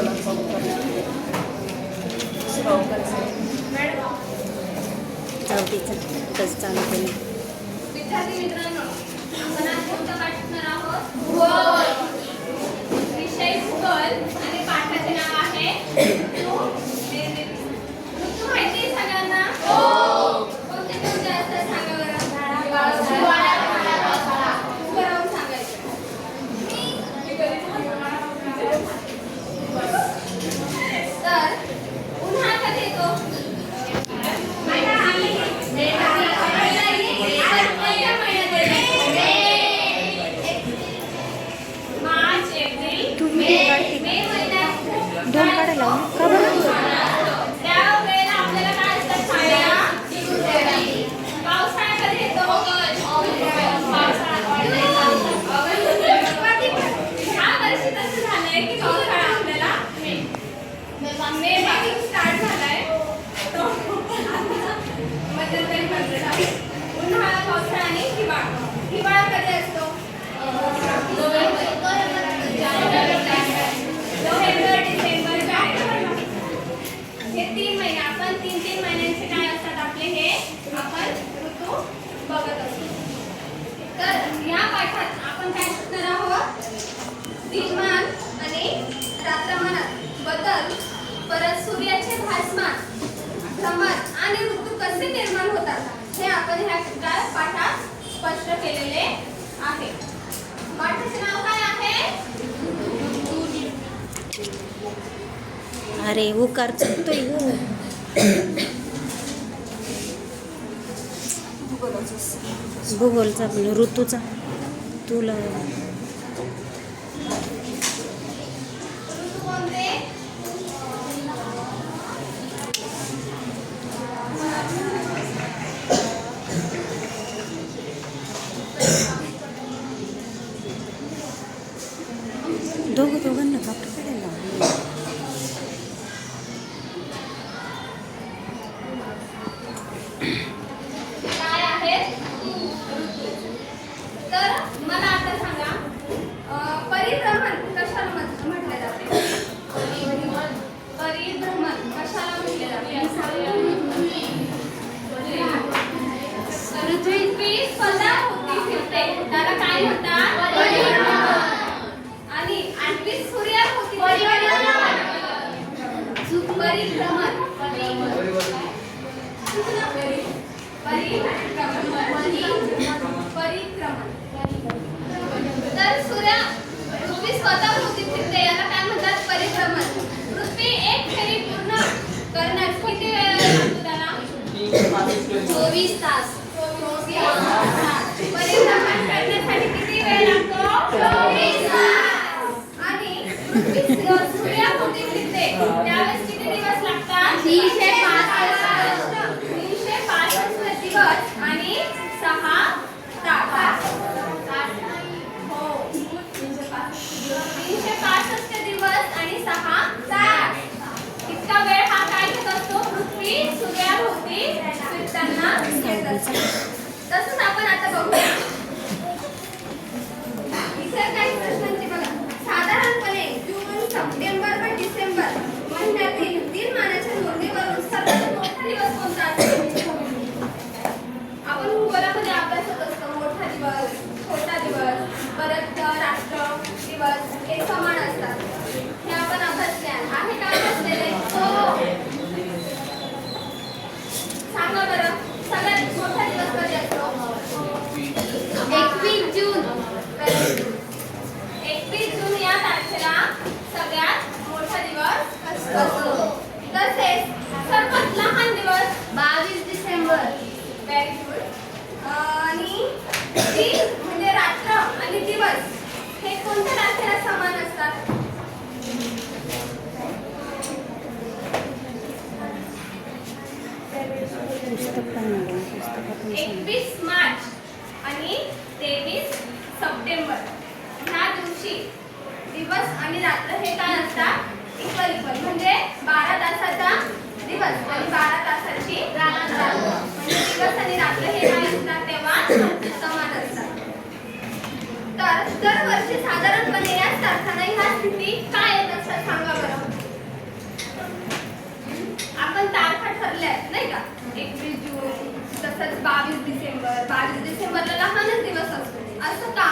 बोला चौथीचं कसं चालू केलं. विद्यार्थी मित्रांनो, आपण आज कोणता पाठ शिकणार आहोत? भूगोल. विषय भूगोल आणि पाठाचे नाव आहे ऋतू निर्मिती. ऋतू माहिती आहे सगळ्यांना? हो. कोणते कोणते असतात सांगा बरं? उभं सांगायचं. तर उन्हाळा कधी येतो? दोन काढायला का बरं? त्यावेळेला आपल्याला काय असतात साड्या? पावसाळा कधी येतो? ह्या वर्षी तसं झालंय की पावसाळा आपल्याला मे पासून स्टार्ट झालाय. मध्यंतरी म्हणतात उन्हाळा, पावसाळा आणि हिवाळा. हिवाळा कधी असतो? नोव्हेंबर, डिसेंबर, जानेवारी. हे 3 महिने आपण तीन महिन्यांचे काय असतात आपले हे आपण ऋतू बघत असतो. तर या पाठात आपण काय शिकणार आहोत? दिनमान आणि रात्रमानात बदल, परत सूर्याचे भासमान, भ्रमण आणि ऋतू कसे निर्माण होतात हे आपण ह्या पाठात स्पष्ट केलेले आहे. पाठाचे नाव काय आहे? अरे उकार चुकतोय ग. भूगोलचा पण ऋतूचा तुला ऋतू कोणते? दोघांना कापड काढायला काय आहेत? तर मला आता सांगा, परिभ्रमण कशाला म्हटले जाते? परिभ्रमण कशाला म्हटले जाते? पृथ्वी स्वतःभोवती फिरते त्याला काय म्हणतात? परिभ्रमण. आणि आणखी सूर्याभोवती परिभ्रमण. तर पृथ्वी स्वतःभोवती फिरते याला काय म्हणतात? परिभ्रमण. पृथ्वी एक फेरी पूर्ण करण्यास किती वेळ लागतो त्याला? 24 तास. परिभ्रमण करण्यासाठी किती वेळ लागतो? 24 तास. आणि पृथ्वी सूर्याभोवती फिरते त्यावेळेस किती दिवस लागतात? 365 दिवस आणि 6 तास. हो, 365 दिवस आणि 6 तास. इतका वेळ हा काय घेत असतो? पृथ्वी सूर्याभोवती फिरताना घेत असतो. तसंच आपण आता बघूया इतर काही प्रश्नांची. बघा, साधारणपणे जून, सप्टेंबर व डिसेंबर महिन्यातील दिनमानाच्या नोंदीवरून सर्वात मोठा दिवस कोणता असतो? आपण भूगोलामध्ये अभ्यासत असतो. मोठा दिवस, छोटा दिवस, परत राष्ट्र दिवस हे समान असतात. हे आपण अभ्यासले आहे का? अभ्यासलेले? हो. सांगा बरं, सगळ्यात मोठा दिवस कधी असतो? 21 जून. 21 जून या तारखेला सगळ्यात मोठा दिवस असतो. तसेच सर्वात लहान दिवस 22 डिसेंबर. Very good. आणि दिन म्हणजे रात्र आणि दिवस हे कोणत्या तारखेला समान असतात? पुस्तकातून 21 मार्च आणि 23 सप्टेंबर ह्या दिवशी दिवस आणि रात्र हे काय असतात? इक्वल. म्हणजे 12 तासाचा दिवस आणि 12 तासाची रात्र. म्हणजे दिवस आणि रात्र हे काय असतात तेव्हा समान असतात. तर दरवर्षी साधारणपणे याच तारखांना ह्या स्थिती काय येत असतात सांगा बरं? असतात 21 जून, तसंच 22 डिसेंबर. 22 डिसेंबरला लहानच दिवस असतो. असं का?